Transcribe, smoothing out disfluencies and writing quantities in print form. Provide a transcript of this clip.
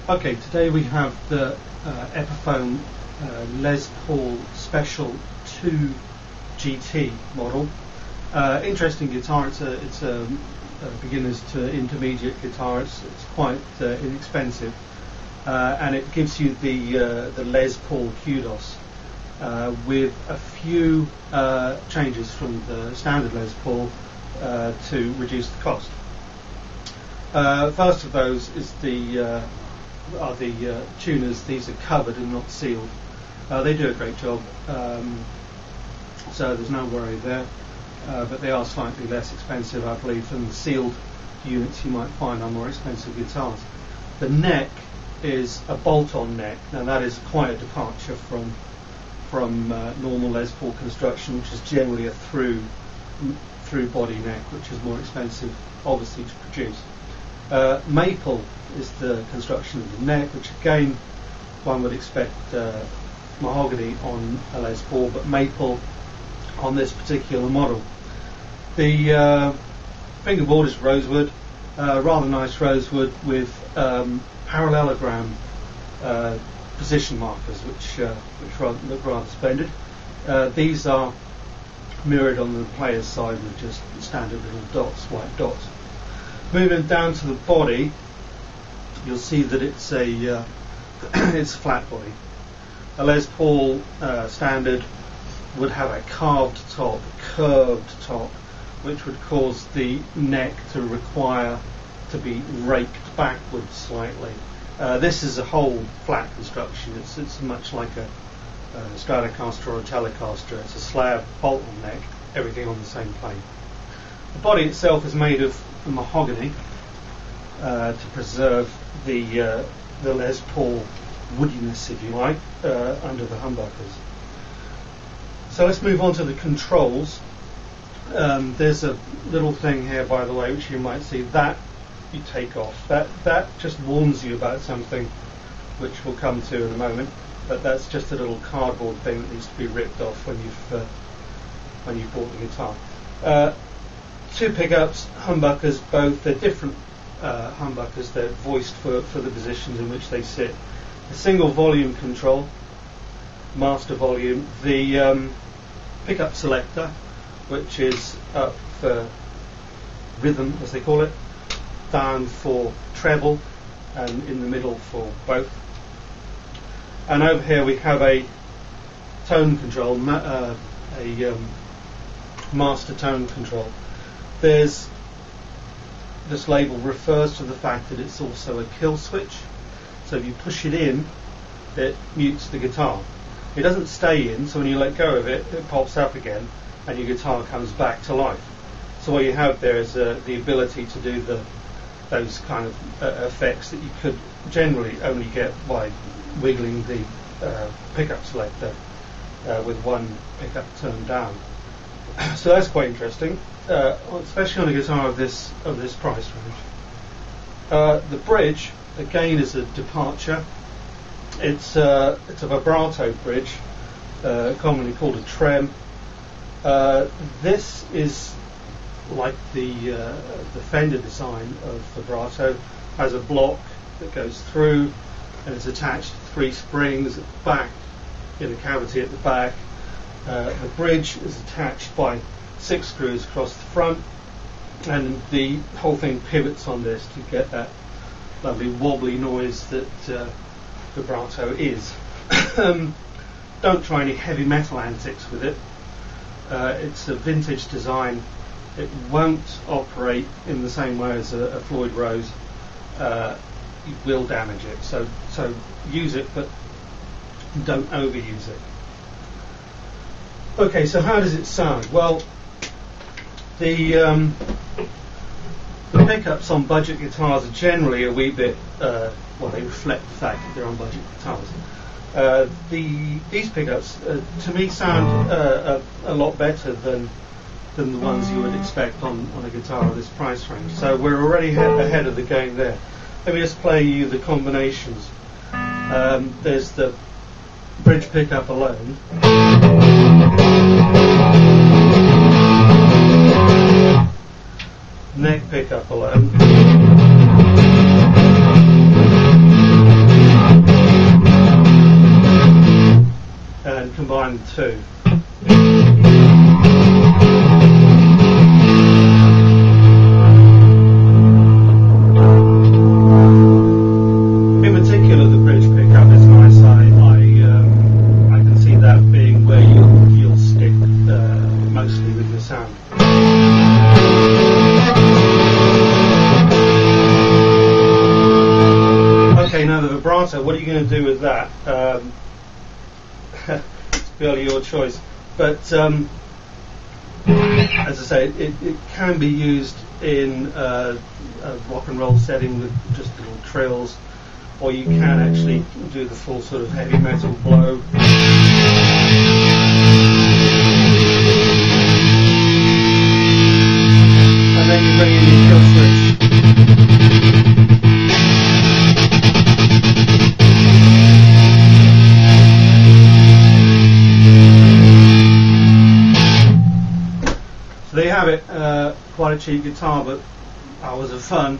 Okay, today we have the Epiphone Les Paul Special 2 GT model. Interesting guitar. It's a beginners to intermediate guitar. It's quite inexpensive, and it gives you the Les Paul kudos with a few changes from the standard Les Paul to reduce the cost. First of those is the tuners. These are covered and not sealed. They do a great job, so there's no worry there, but they are slightly less expensive, I believe, than the sealed units you might find on more expensive guitars. The neck is a bolt-on neck. Now that is quite a departure from normal Les Paul construction, which is generally a through body neck, which is more expensive obviously to produce. Maple is the construction of the neck, which again one would expect mahogany on a Les Paul, but maple on this particular model. The fingerboard is rosewood, rather nice rosewood with parallelogram position markers, which look rather splendid. These are mirrored on the player's side with just standard little dots, white dots. Moving down to the body, you'll see that it's a flat body. A Les Paul standard would have a carved top, curved top, which would cause the neck to require to be raked backwards slightly. This is a whole flat construction. It's much like a Stratocaster or a Telecaster. It's a slab bolt-on neck, everything on the same plane. The body itself is made of mahogany to preserve the Les Paul woodiness, if you like, under the humbuckers. So let's move on to the controls. There's a little thing here, by the way, which you might see that you take off. That just warns you about something, which we'll come to in a moment. But that's just a little cardboard thing that needs to be ripped off when you've bought the guitar. Two pickups, humbuckers, both. They're different humbuckers. They're voiced for the positions in which they sit. A single volume control, master volume. The pickup selector, which is up for rhythm, as they call it, down for treble, and in the middle for both. And over here we have a tone control, master tone control. This label refers to the fact that it's also a kill switch. So if you push it in, it mutes the guitar. It doesn't stay in, so when you let go of it, it pops up again, and your guitar comes back to life. So what you have there is the ability to do those kind of effects that you could generally only get by wiggling the pickup selector with one pickup turned down. So that's quite interesting, especially on a guitar of this price range. The bridge again is a departure. It's a vibrato bridge, commonly called a trem. This is like the Fender design of vibrato. Has a block that goes through, and it's attached to 3 springs at the back, in a cavity at the back. The bridge is attached by 6 screws across the front, and the whole thing pivots on this to get that lovely wobbly noise that vibrato is. Don't try any heavy metal antics with it. It's a vintage design. It won't operate in the same way as a Floyd Rose. You will damage it. So use it, but don't overuse it. Okay, so how does it sound? Well, the pickups on budget guitars are generally a wee bit, they reflect the fact that they're on budget guitars. These pickups, to me, sound a lot better than the ones you would expect on a guitar of this price range. So we're already ahead of the game there. Let me just play you the combinations. There's the bridge pickup alone. Neck pickup alone. vibrato, what are you going to do with that? It's purely your choice. But as I say, it can be used in a rock and roll setting with just little trills, or you can actually do the full sort of heavy metal blow. And then you bring in your kill switch. So there you have it, quite a cheap guitar, but hours of fun.